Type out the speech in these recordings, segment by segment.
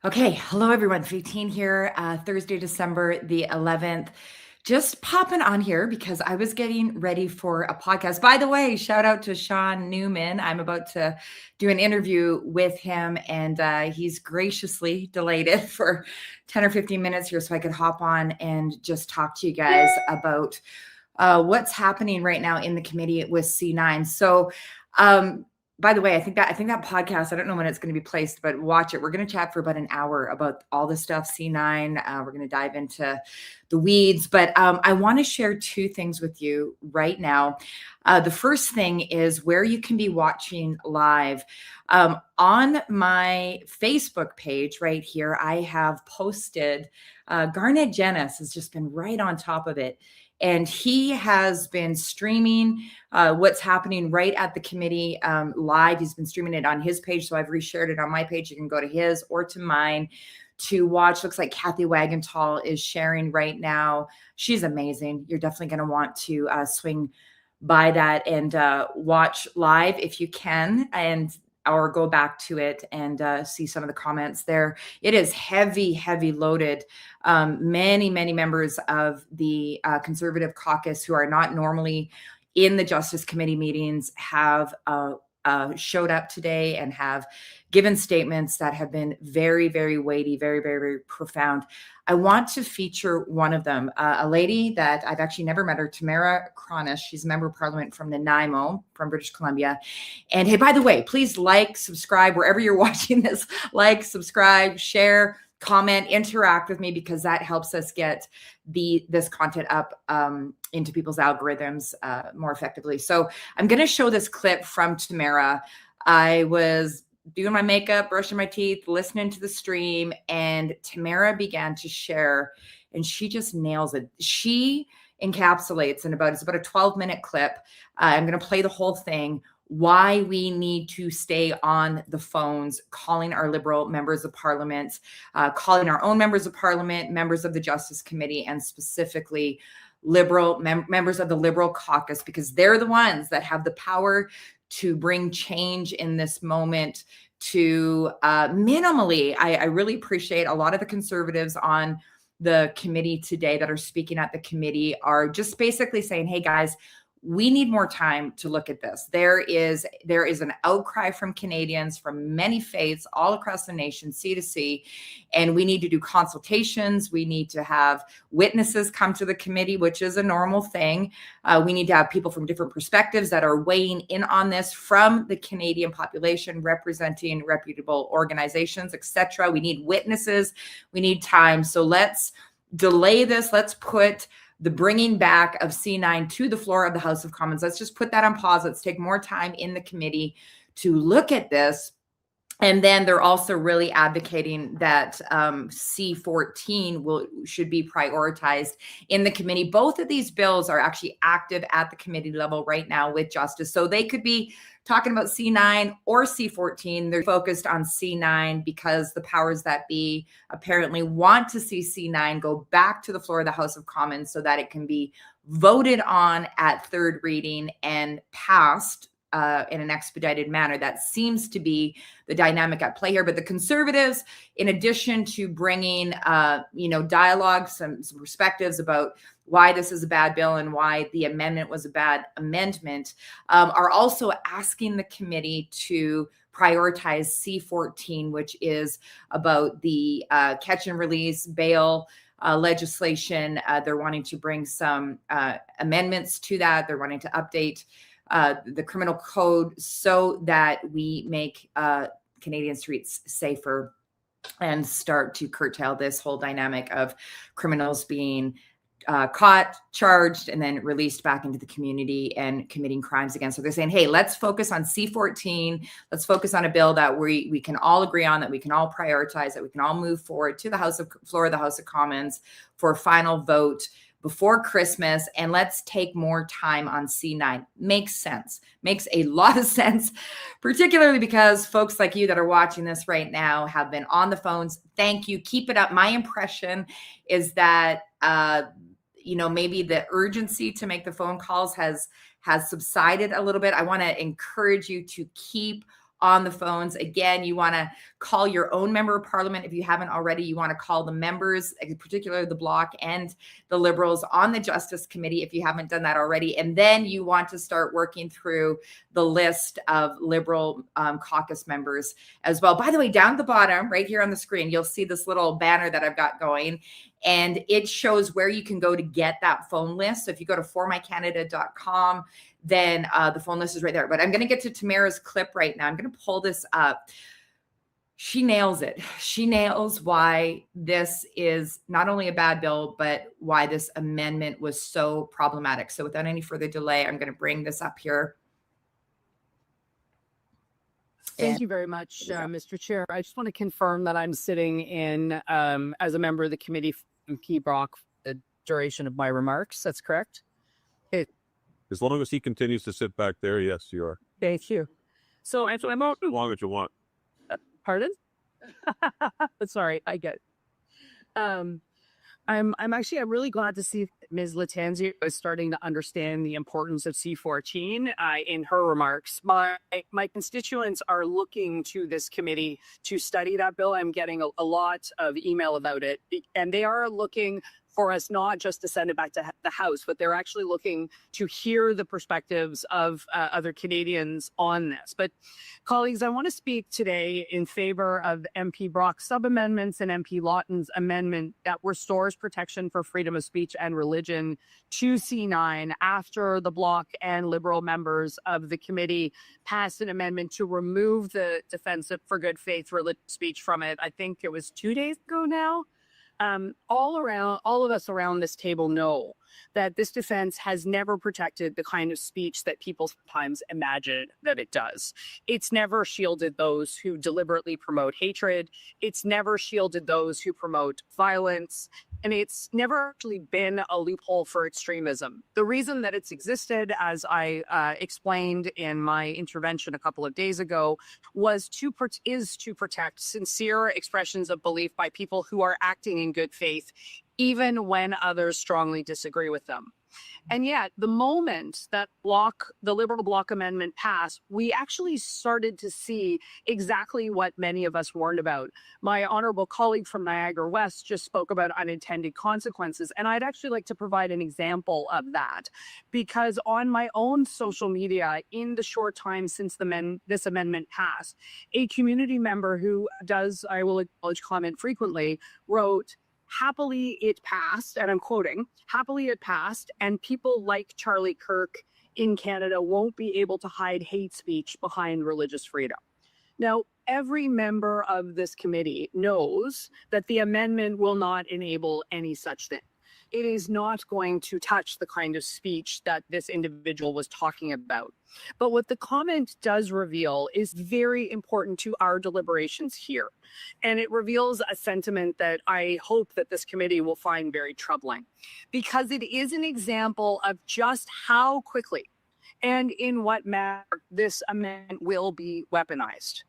Okay, hello everyone. 15 here, Thursday, December the 11th. Just popping on here because I was getting ready for a podcast. By the way, shout out to Sean Newman. I'm about to do an interview with him, and he's graciously delayed it for 10 or 15 minutes here so I could hop on and just talk to you guys about what's happening right now in the committee with C-9. So, by the way, I think that podcast, I don't know when it's going to be placed, but watch it. We're going to chat for about an hour about all the stuff C-9. We're going to dive into the weeds, but I want to share two things with you right now. The first thing is where you can be watching live. On my Facebook page right here, I have posted, Garnet Jenis has just been right on top of it. And he has been streaming what's happening right at the committee live. He's been streaming it on his page. So I've reshared it on my page. You can go to his or to mine to watch. Looks like Kathy Wagenthal is sharing right now. She's amazing. You're definitely going to want to swing by that and watch live if you can, or go back to it and see some of the comments there. It is heavy loaded. Many members of the Conservative caucus who are not normally in the Justice Committee meetings have showed up today and have given statements that have been very weighty, very profound. I want to feature one of them, a lady that I've actually never met her, Tamara Cronis. She's a member of parliament from Nanaimo, from British Columbia. And hey, by the way, please like, subscribe, wherever you're watching this, like, subscribe, share, comment, interact with me, because that helps us get this content up into people's algorithms more effectively. So I'm going to show this clip from Tamara. I was doing my makeup, brushing my teeth, listening to the stream, and Tamara began to share, and she just nails it. She encapsulates it's about a 12-minute clip. I'm going to play the whole thing. Why we need to stay on the phones, calling our Liberal members of Parliament, calling our own members of Parliament, members of the Justice Committee, and specifically Liberal members of the Liberal caucus, because they're the ones that have the power to bring change in this moment. To minimally, I really appreciate a lot of the Conservatives on the committee today that are speaking at the committee are just basically saying, hey guys, we need more time to look at this. There is an outcry from Canadians from many faiths all across the nation, sea to sea, and we need to do consultations. We need to have witnesses come to the committee, which is a normal thing. We need to have people from different perspectives that are weighing in on this from the Canadian population, representing reputable organizations, etc. We need witnesses. We need time. So let's delay this. Let's put the bringing back of C-9 to the floor of the House of Commons. Let's just put that on pause. Let's take more time in the committee to look at this. And then they're also really advocating that C-14 should be prioritized in the committee. Both of these bills are actually active at the committee level right now with Justice. So they could be talking about C-9 or C-14. They're focused on C-9 because the powers that be apparently want to see C-9 go back to the floor of the House of Commons so that it can be voted on at third reading and passed in an expedited manner. That seems to be the dynamic at play here. But the Conservatives, in addition to bringing, dialogue, some perspectives about why this is a bad bill and why the amendment was a bad amendment, are also asking the committee to prioritize C-14, which is about the catch and release bail legislation. They're wanting to bring some amendments to that. They're wanting to update the criminal code so that we make Canadian streets safer and start to curtail this whole dynamic of criminals being caught, charged, and then released back into the community and committing crimes again. So they're saying, hey, let's focus on C-14. Let's focus on a bill that we can all agree on, that we can all prioritize, that we can all move forward to the floor of the House of Commons for final vote before Christmas, and let's take more time on C-9. Makes sense. Makes a lot of sense, particularly because folks like you that are watching this right now have been on the phones. Thank you. Keep it up. My impression is that, maybe the urgency to make the phone calls has subsided a little bit. I want to encourage you to keep on the phones. Again, you want to call your own member of parliament if you haven't already. You want to call the members, particularly the Bloc and the Liberals on the Justice Committee if you haven't done that already. And then you want to start working through the list of Liberal caucus members as well. By the way, down at the bottom, right here on the screen, you'll see this little banner that I've got going, and it shows where you can go to get that phone list. So if you go to formycanada.com, then the phone list is right there. But I'm going to get to Tamara's clip right now. I'm going to pull this up. She nails it. She nails why this is not only a bad bill, but why this amendment was so problematic. So without any further delay, I'm going to bring this up here. Thank you very much, Mr. Chair. I just want to confirm that I'm sitting in as a member of the committee from MP Brock for the duration of my remarks. That's correct? As long as he continues to sit back there, yes, you are. Thank you. So I'm As long as you want. pardon? Sorry, I get it. I'm really glad to see Ms. Latanzi is starting to understand the importance of C-14 in her remarks. My constituents are looking to this committee to study that bill. I'm getting a lot of email about it, and they are looking for us not just to send it back to the House, but they're actually looking to hear the perspectives of other Canadians on this. But colleagues, I want to speak today in favor of MP Brock's sub-amendments and MP Lawton's amendment that restores protection for freedom of speech and religion to C-9 after the Bloc and Liberal members of the committee passed an amendment to remove the defense for good faith religious speech from it. I think it was 2 days ago now. All of us around this table know that this defense has never protected the kind of speech that people sometimes imagine that it does. It's never shielded those who deliberately promote hatred. It's never shielded those who promote violence. And it's never actually been a loophole for extremism. The reason that it's existed, as I explained in my intervention a couple of days ago, is to protect sincere expressions of belief by people who are acting in good faith, even when others strongly disagree with them. And yet, the moment that the Liberal Bloc amendment passed, we actually started to see exactly what many of us warned about. My honorable colleague from Niagara West just spoke about unintended consequences, and I'd actually like to provide an example of that, because on my own social media, in the short time since this amendment passed, a community member who does, I will acknowledge, comment frequently, wrote, "Happily it passed," and I'm quoting, "happily it passed, and people like Charlie Kirk in Canada won't be able to hide hate speech behind religious freedom." Now, every member of this committee knows that the amendment will not enable any such thing. It is not going to touch the kind of speech that this individual was talking about. But what the comment does reveal is very important to our deliberations here. And it reveals a sentiment that I hope that this committee will find very troubling, because it is an example of just how quickly and in what manner this amendment will be weaponized.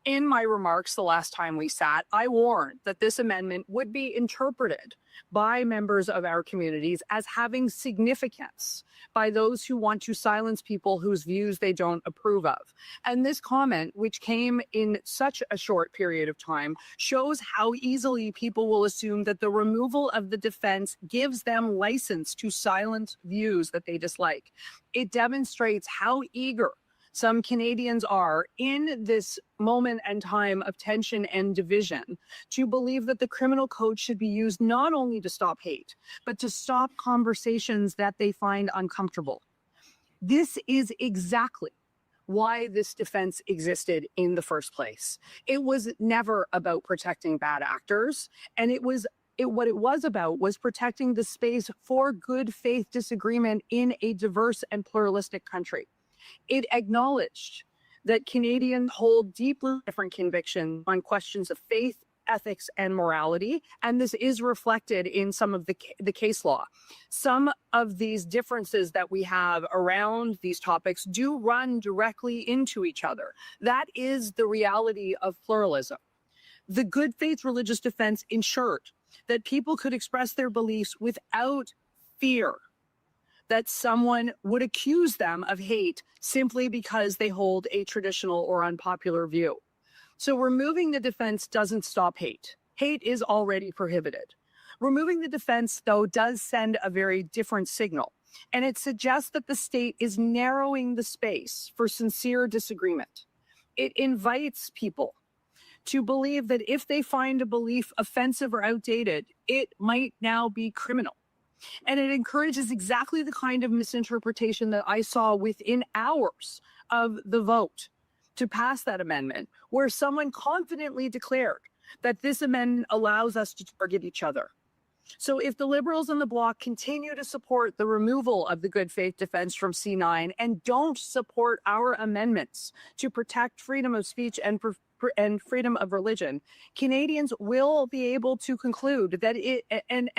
In my remarks the last time we sat, I warned that this amendment would be interpreted by members of our communities as having significance by those who want to silence people whose views they don't approve of. And this comment, which came in such a short period of time, shows how easily people will assume that the removal of the defense gives them license to silence views that they dislike. It demonstrates how eager some Canadians are in this moment and time of tension and division to believe that the criminal code should be used not only to stop hate, but to stop conversations that they find uncomfortable. This is exactly why this defense existed in the first place. It was never about protecting bad actors, and what it was about was protecting the space for good faith disagreement in a diverse and pluralistic country. It acknowledged that Canadians hold deeply different convictions on questions of faith, ethics, and morality, and this is reflected in some of the case law. Some of these differences that we have around these topics do run directly into each other. That is the reality of pluralism. The good faith religious defense ensured that people could express their beliefs without fear that someone would accuse them of hate simply because they hold a traditional or unpopular view. So removing the defense doesn't stop hate. Hate is already prohibited. Removing the defense, though, does send a very different signal, and it suggests that the state is narrowing the space for sincere disagreement. It invites people to believe that if they find a belief offensive or outdated, it might now be criminal. And it encourages exactly the kind of misinterpretation that I saw within hours of the vote to pass that amendment, where someone confidently declared that this amendment allows us to target each other. So if the Liberals and the Bloc continue to support the removal of the good faith defense from C-9 and don't support our amendments to protect freedom of speech and freedom of religion, Canadians will be able to conclude that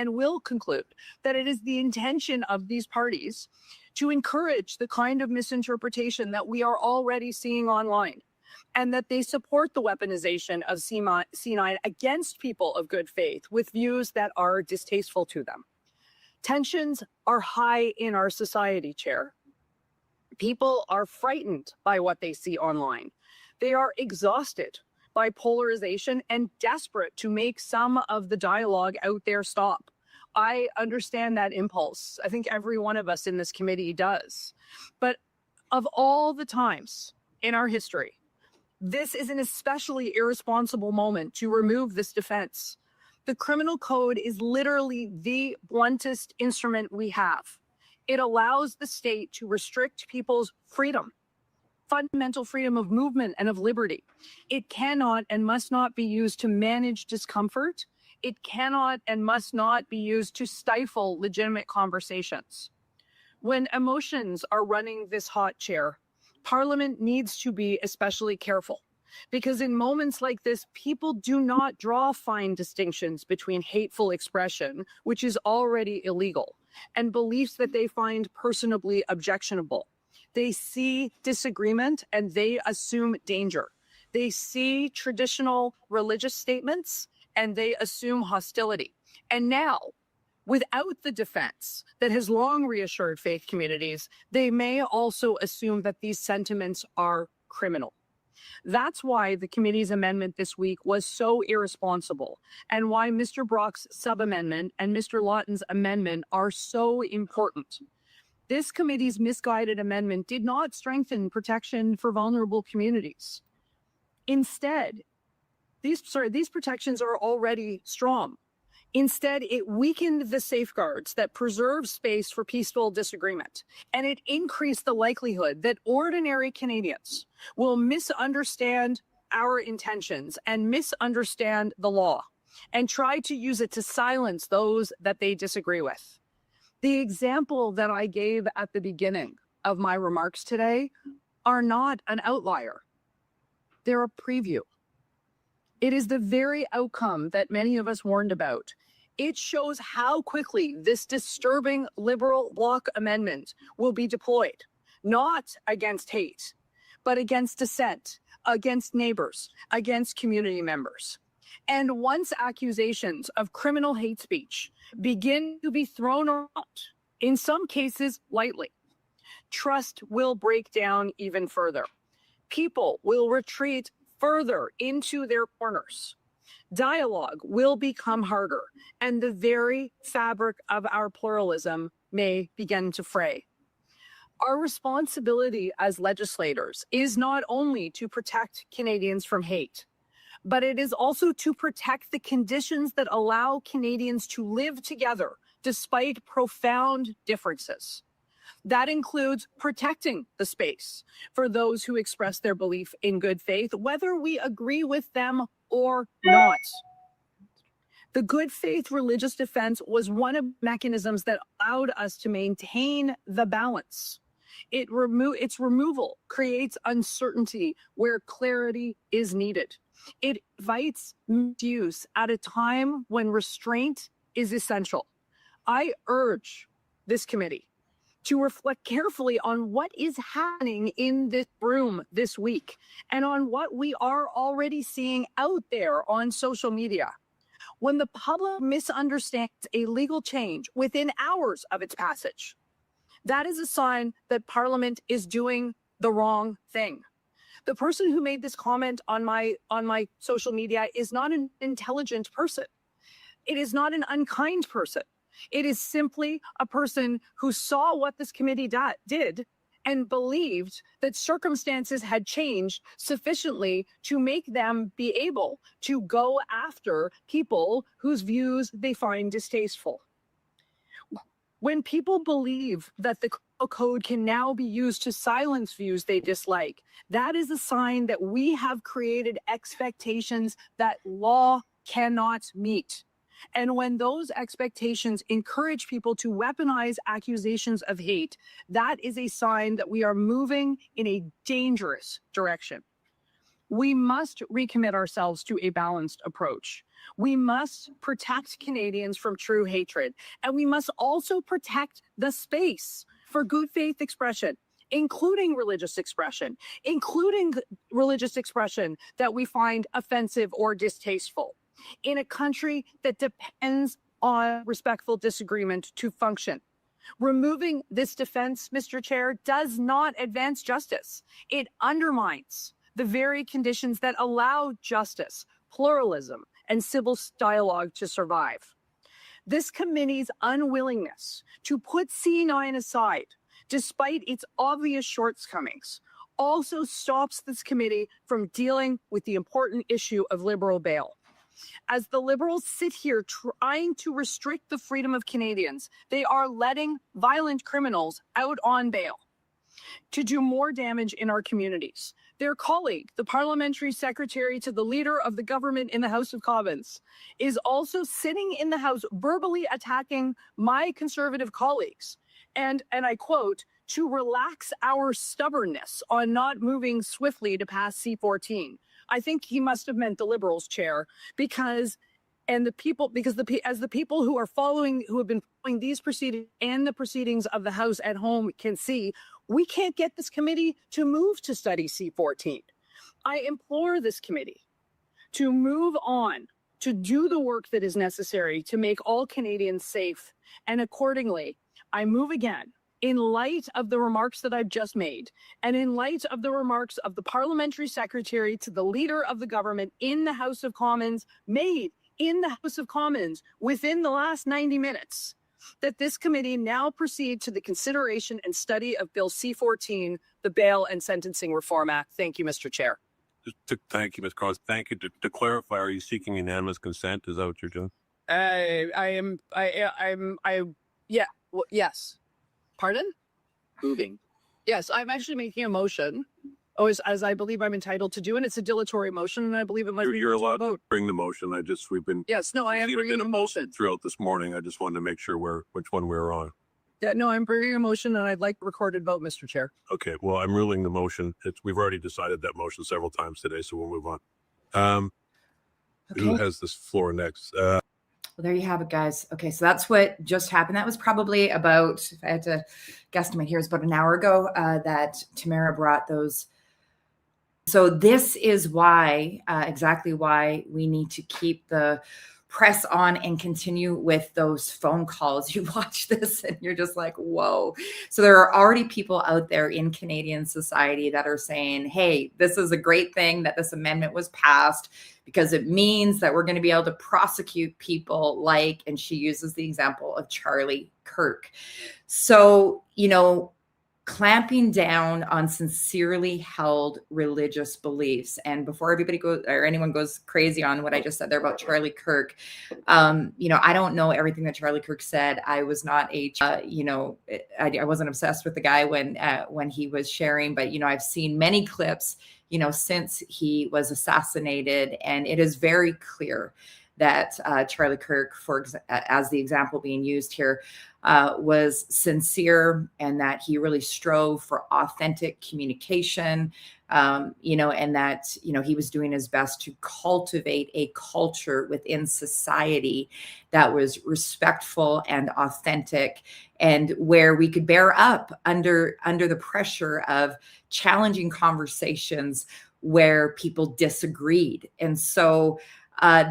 will conclude that it is the intention of these parties to encourage the kind of misinterpretation that we are already seeing online, and that they support the weaponization of C-9 against people of good faith with views that are distasteful to them. Tensions are high in our society, Chair. People are frightened by what they see online. They are exhausted by polarization and desperate to make some of the dialogue out there stop. I understand that impulse. I think every one of us in this committee does. But of all the times in our history, this is an especially irresponsible moment to remove this defense. The criminal code is literally the bluntest instrument we have. It allows the state to restrict people's freedom, fundamental freedom of movement and of liberty. It cannot and must not be used to manage discomfort. It cannot and must not be used to stifle legitimate conversations. When emotions are running this hot, Chair, Parliament needs to be especially careful, because in moments like this, people do not draw fine distinctions between hateful expression, which is already illegal, and beliefs that they find personally objectionable. They see disagreement and they assume danger. They see traditional religious statements and they assume hostility. And now, without the defense that has long reassured faith communities, they may also assume that these sentiments are criminal. That's why the committee's amendment this week was so irresponsible, and why Mr. Brock's sub-amendment and Mr. Lawton's amendment are so important. This committee's misguided amendment did not strengthen protection for vulnerable communities. Instead, these protections are already strong. Instead, it weakened the safeguards that preserve space for peaceful disagreement, and it increased the likelihood that ordinary Canadians will misunderstand our intentions and misunderstand the law and try to use it to silence those that they disagree with. The example that I gave at the beginning of my remarks today are not an outlier. They're a preview. It is the very outcome that many of us warned about. It shows how quickly this disturbing Liberal Bloc amendment will be deployed, not against hate, but against dissent, against neighbors, against community members. And once accusations of criminal hate speech begin to be thrown out, in some cases lightly, trust will break down even further. People will retreat further into their corners. Dialogue will become harder, and the very fabric of our pluralism may begin to fray. Our responsibility as legislators is not only to protect Canadians from hate, but it is also to protect the conditions that allow Canadians to live together despite profound differences. That includes protecting the space for those who express their belief in good faith, whether we agree with them or not. The good faith religious defense was one of the mechanisms that allowed us to maintain the balance. Its removal creates uncertainty where clarity is needed. It invites misuse at a time when restraint is essential. I urge this committee to reflect carefully on what is happening in this room this week and on what we are already seeing out there on social media. When the public misunderstands a legal change within hours of its passage, that is a sign that Parliament is doing the wrong thing. The person who made this comment on my social media is not an intelligent person. It is not an unkind person. It is simply a person who saw what this committee did and believed that circumstances had changed sufficiently to make them be able to go after people whose views they find distasteful. When people believe that the code can now be used to silence views they dislike, that is a sign that we have created expectations that law cannot meet. And when those expectations encourage people to weaponize accusations of hate, that is a sign that we are moving in a dangerous direction. We must recommit ourselves to a balanced approach. We must protect Canadians from true hatred, and we must also protect the space for good faith expression, including religious expression that we find offensive or distasteful, in a country that depends on respectful disagreement to function. Removing this defense, Mr. Chair, does not advance justice. It undermines the very conditions that allow justice, pluralism, and civil dialogue to survive. This committee's unwillingness to put C-9 aside, despite its obvious shortcomings, also stops this committee from dealing with the important issue of liberal bail. As the Liberals sit here trying to restrict the freedom of Canadians, they are letting violent criminals out on bail to do more damage in our communities. Their colleague, the parliamentary secretary to the leader of the government in the House of Commons, is also sitting in the House verbally attacking my Conservative colleagues. And I quote, to relax our stubbornness on not moving swiftly to pass C-14. I think he must have meant the Liberals, Chair, as the people who have been following these proceedings and the proceedings of the House at home can see, we can't get this committee to move to study C-14. I implore this committee to move on, to do the work that is necessary to make all Canadians safe. And accordingly, I move again, in light of the remarks that I've just made, and in light of the remarks of the parliamentary secretary to the leader of the government in the House of Commons, made in the House of Commons within the last 90 minutes, that this committee now proceed to the consideration and study of Bill C-14, the Bail and Sentencing Reform Act. Thank you, Mr. Chair. Thank you, Ms. Cronis. Thank you. To clarify, are you seeking unanimous consent? Is that what you're doing? Yes. Pardon? Moving. Yes, I'm actually making a motion, as I believe I'm entitled to do, and it's a dilatory motion, and I believe it might be You're allowed vote. to bring the motion. I am bringing a motion throughout this morning. I just wanted to make sure which one we're on. Yeah, no, I'm bringing a motion, and I'd like a recorded vote, Mr. Chair. Okay, well, I'm ruling the motion. We've already decided that motion several times today, so we'll move on. Who has this floor next? Well, there you have it, guys. Okay, so that's what just happened. That was probably about, if I had to guesstimate here, it's about an hour ago that Tamara brought those. So this is why, exactly why we need to keep the press on and continue with those phone calls. You watch this and you're just like, whoa. So there are already people out there in Canadian society that are saying, hey, this is a great thing that this amendment was passed because it means that we're going to be able to prosecute people like, and she uses the example of Charlie Kirk. So, clamping down on sincerely held religious beliefs. And before everybody goes or anyone goes crazy on what I just said there about Charlie Kirk, I don't know everything that Charlie Kirk said. I was not I wasn't obsessed with the guy when he was sharing, but I've seen many clips, since he was assassinated, and it is very clear that Charlie Kirk, as the example being used here, was sincere, and that he really strove for authentic communication, and that, he was doing his best to cultivate a culture within society that was respectful and authentic, and where we could bear up under the pressure of challenging conversations where people disagreed. And so,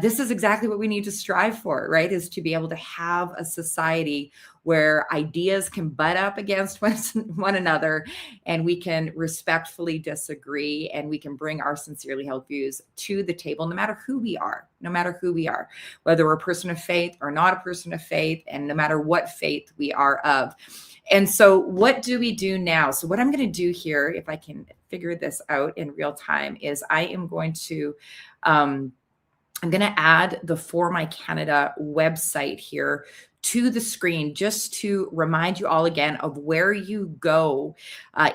this is exactly what we need to strive for, right? Is to be able to have a society where ideas can butt up against one another, and we can respectfully disagree, and we can bring our sincerely held views to the table, no matter who we are, whether we're a person of faith or not a person of faith, and no matter what faith we are of. And so what do we do now? So what I'm going to do here, if I can figure this out in real time, is I am going to add the For My Canada website here to the screen, just to remind you all again of where you go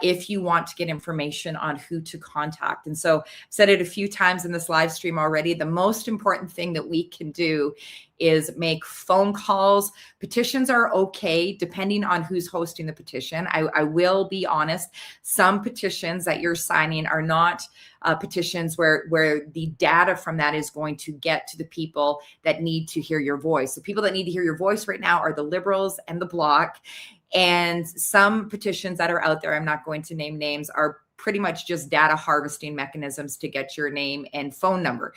if you want to get information on who to contact. And so I've said it a few times in this live stream already. The most important thing that we can do is make phone calls. Petitions are okay, depending on who's hosting the petition. I will be honest, some petitions that you're signing are not petitions where the data from that is going to get to the people that need to hear your voice. The people that need to hear your voice right now are the Liberals and the Bloc. And some petitions that are out there, I'm not going to name names, are pretty much just data harvesting mechanisms to get your name and phone number.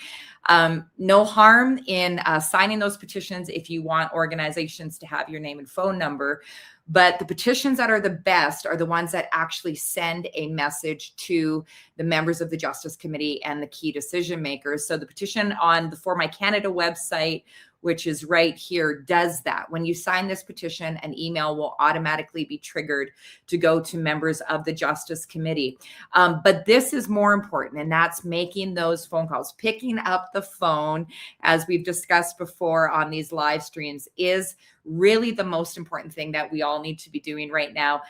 No harm in signing those petitions if you want organizations to have your name and phone number. But the petitions that are the best are the ones that actually send a message to the members of the Justice Committee and the key decision makers. So the petition on the For My Canada website, which is right here, does that. When you sign this petition, an email will automatically be triggered to go to members of the Justice Committee. But this is more important, and that's making those phone calls. Picking up the phone, as we've discussed before on these live streams, is really the most important thing that we all need to be doing right now.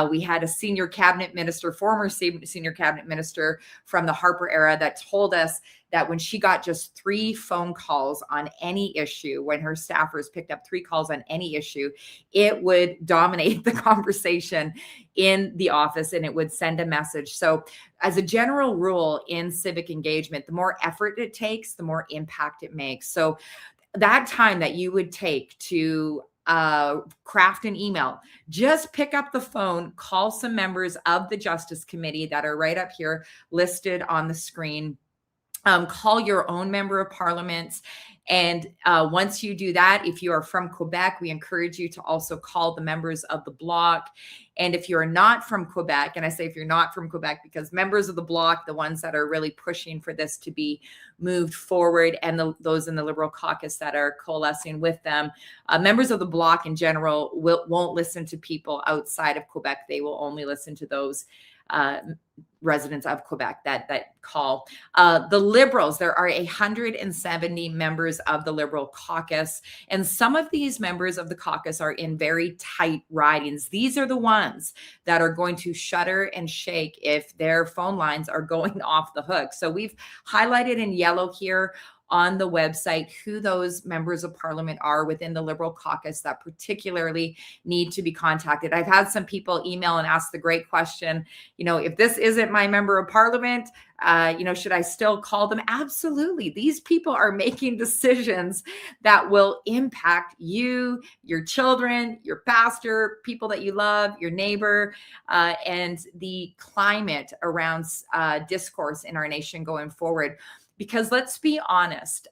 We had a senior cabinet minister, former senior cabinet minister from the Harper era, that told us that when she got just 3 phone calls on any issue, when her staffers picked up 3 calls on any issue, it would dominate the conversation in the office and it would send a message. So as a general rule in civic engagement, the more effort it takes, the more impact it makes. So that time that you would take to craft an email, just pick up the phone, call some members of the Justice Committee that are right up here listed on the screen. Call your own member of parliament. And once you do that, if you are from Quebec, we encourage you to also call the members of the Bloc. And if you're not from Quebec, and I say if you're not from Quebec because members of the Bloc, the ones that are really pushing for this to be moved forward, and those in the Liberal caucus that are coalescing with them, members of the Bloc in general won't listen to people outside of Quebec. They will only listen to those residents of Quebec that call. The Liberals, there are 170 members of the Liberal caucus, and some of these members of the caucus are in very tight ridings. These are the ones that are going to shudder and shake if their phone lines are going off the hook. So we've highlighted in yellow here on the website who those members of parliament are within the Liberal caucus that particularly need to be contacted. I've had some people email and ask the great question, if this isn't my member of parliament, should I still call them? Absolutely. These people are making decisions that will impact you, your children, your pastor, people that you love, your neighbor, and the climate around discourse in our nation going forward. Because let's be honest,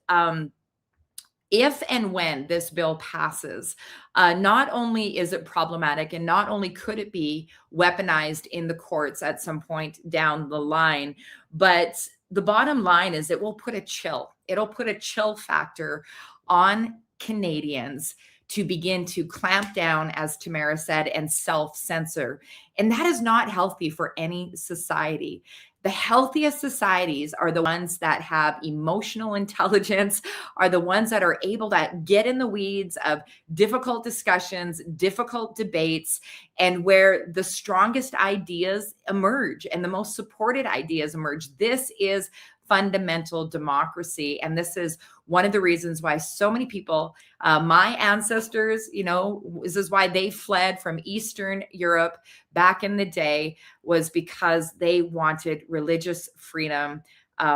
if and when this bill passes, not only is it problematic and not only could it be weaponized in the courts at some point down the line, but the bottom line is it will put a chill. It'll put a chill factor on Canadians to begin to clamp down, as Tamara said, and self-censor. And that is not healthy for any society. The healthiest societies are the ones that have emotional intelligence, are the ones that are able to get in the weeds of difficult discussions, difficult debates, and where the strongest ideas emerge and the most supported ideas emerge. This is fundamental democracy. And this is one of the reasons why so many people, my ancestors, this is why they fled from Eastern Europe back in the day, was because they wanted religious freedom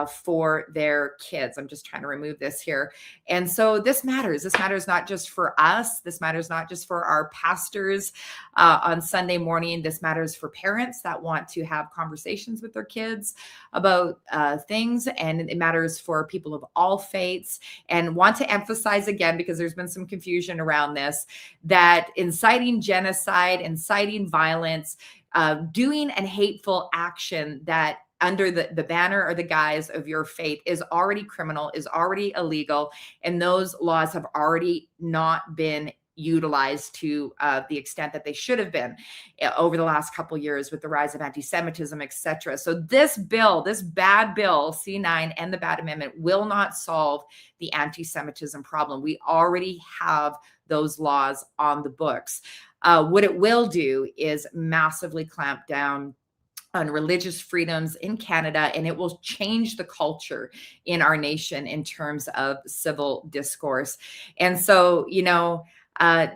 for their kids. I'm just trying to remove this here. And so this matters. This matters not just for us. This matters not just for our pastors on Sunday morning. This matters for parents that want to have conversations with their kids about things. And it matters for people of all faiths. And want to emphasize again, because there's been some confusion around this, that inciting genocide, inciting violence, doing an hateful action that under the banner or the guise of your faith is already criminal, is already illegal, and those laws have already not been utilized to the extent that they should have been over the last couple of years with the rise of anti-Semitism, etc. So this bill, this bad bill, C-9 and the bad amendment, will not solve the anti-Semitism problem. We already have those laws on the books. What it will do is massively clamp down on religious freedoms in Canada, and it will change the culture in our nation in terms of civil discourse. And so,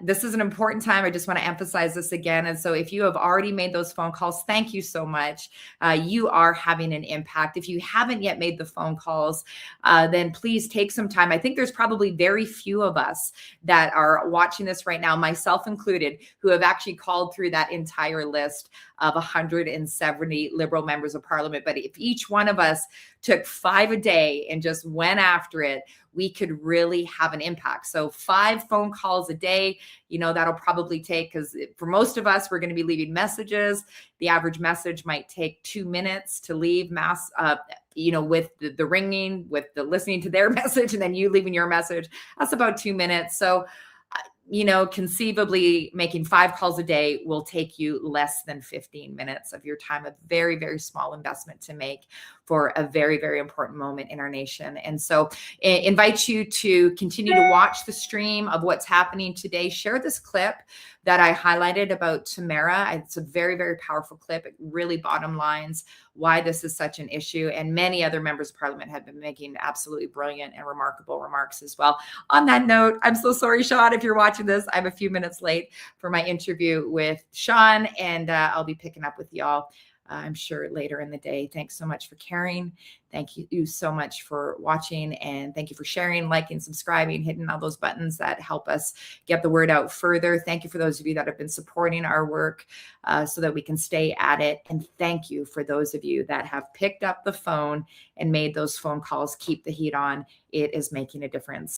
this is an important time. I just want to emphasize this again. And so if you have already made those phone calls, thank you so much. You are having an impact. If you haven't yet made the phone calls, then please take some time. I think there's probably very few of us that are watching this right now, myself included, who have actually called through that entire list of 170 Liberal members of Parliament. But if each one of us took 5 a day and just went after it, we could really have an impact. So 5 phone calls a day, that'll probably take, because for most of us, we're going to be leaving messages. The average message might take 2 minutes to leave with the ringing, with the listening to their message, and then you leaving your message. That's about 2 minutes. So conceivably making 5 calls a day will take you less than 15 minutes of your time, a very, very small investment to make for a very, very important moment in our nation. And so I invite you to continue to watch the stream of what's happening today. Share this clip that I highlighted about Tamara. It's a very, very powerful clip. It really bottom lines why this is such an issue. And many other members of Parliament have been making absolutely brilliant and remarkable remarks as well. On that note, I'm so sorry, Sean, if you're watching this. I'm a few minutes late for my interview with Sean, and I'll be picking up with y'all, I'm sure, later in the day. Thanks so much for caring. Thank you so much for watching, and thank you for sharing, liking, subscribing, hitting all those buttons that help us get the word out further. Thank you for those of you that have been supporting our work so that we can stay at it. And thank you for those of you that have picked up the phone and made those phone calls. Keep the heat on. It is making a difference.